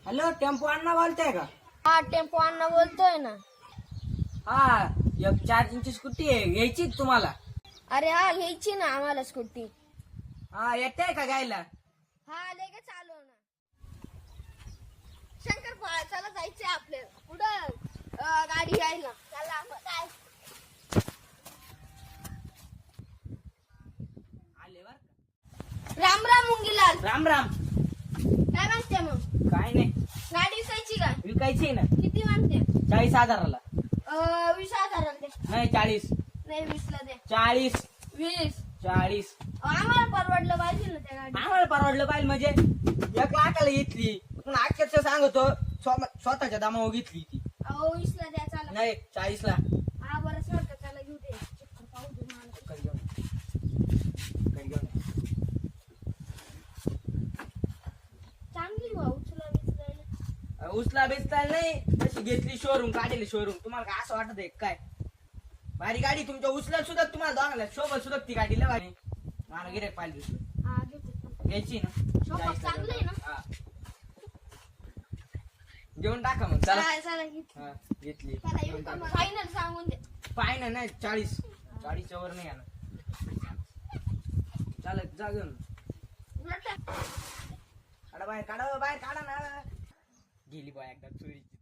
Hello, tempo अण्णा बोलताय का? हा, टेम्पो अण्णा बोलतोय ना. हा, एक चार्जिंगची स्कूटी आहे, घ्यायची का तुम्हाला? अरे हा, घ्यायची ना आम्हाला स्कूटी. हा, येताय का घ्यायला? हा, लगेच आलो ना. शंकरपाळा चला, जायचंय आपल्याला. पुढं गाडी घ्यायला चला. काय आले बर का? राम राम मुंगीलाल. राम राम. काय म्हणते मग? काय नाही, गाडी विकायची का? विकायची ना. किती म्हणते? 40,000ला. 20,000 दे. नाही 40. नाही 20 ला दे. 40. 20. 40. आम्हाला परवडलं पाहिजे ना त्या गाडी. आम्हाला परवडलं पाहिजे म्हणजे 1,00,000ला घेतली. पण अक्षरशः सांगतो, स्वतःच्या दामावर घेतली ती. 20 ला द्या चला. नाही 40ला. हा, बरं सर त्याला घेऊ दे. चक्कर पाहू दे मला. काही घेऊन चांगली भाऊ उचला विचलायला. उचला बेचता नाही, तशी घेतली शोरूम, काढली शोरूम. तुम्हाला काय असं वाटत आहे काय? भारी गाडी तुमच्या उचला सुद्धा, तुम्हाला दोघांना शोभत सुद्धा ती गाडी लय भारी. मला गिऱ्हाईक पाहिजे दुसरं. हा, घेते. घ्यायची ना? शोभत चांगलं आहे ना? हा. घेऊन टाका मग चला. चला चला घेते. हा, घेतली. चला येऊ का मग? फायनल सांगून दे. पाय ना, नाही 40च्या वर नाही येणार. चालत जा घेऊन. काढा बाहेर काढा ना. गेली बाय एकदा चोरीची.